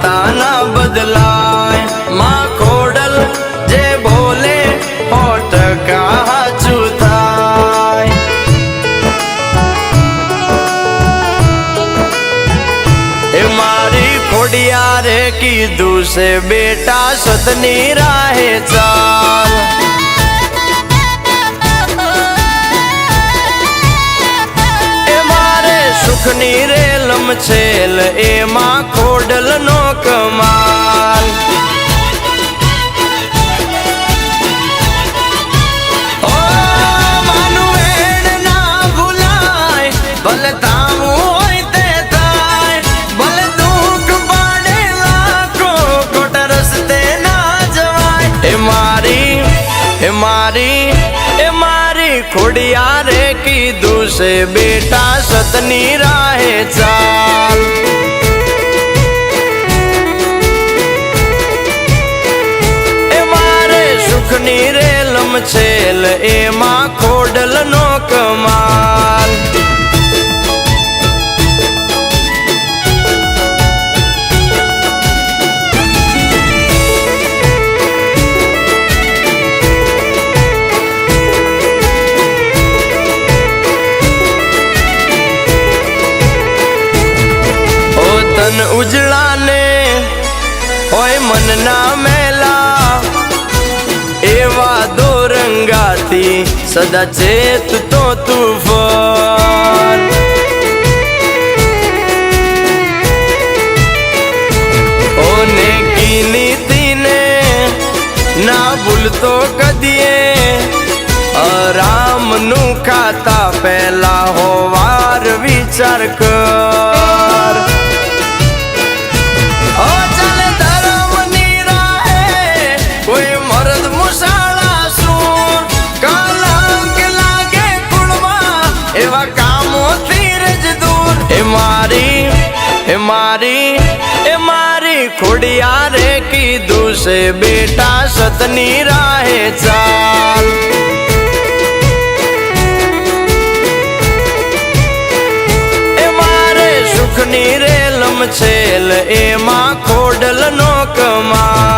वाता ना बदलाय। माँ खोडल जे बोले 100% हाचुं थाय। ए मारी खोडियारे कीधुं से बेटा सतनी राहे चाल। सुखनी रेलम छेल एमा खोडल नो कमाल। ओ मानु वेण ना भूलाय भले तामू होय ते थाय। भले दुख पाडे लाखो खोट रस्ते ना जवाय। ए मारी खोडियारे कीधुं से बेटा सतनी राहे चाल। ए मारे सुखनी रेलम छेल एमा खोडल नो कमाल। तन उजड़ा ने होय मन ना मेला। एवा दो रंगाती सदा चेत तो तूफान। ओने की नीति ने ना भूलतो कदिए। आराम नु खाता पहला हो वार विचार कर। ए मारी खोडियारे कीधुं से बेटा सतनी राहे चाल। ए मारे सुखनी रेलम छेल एमा खोडल नो कमाल।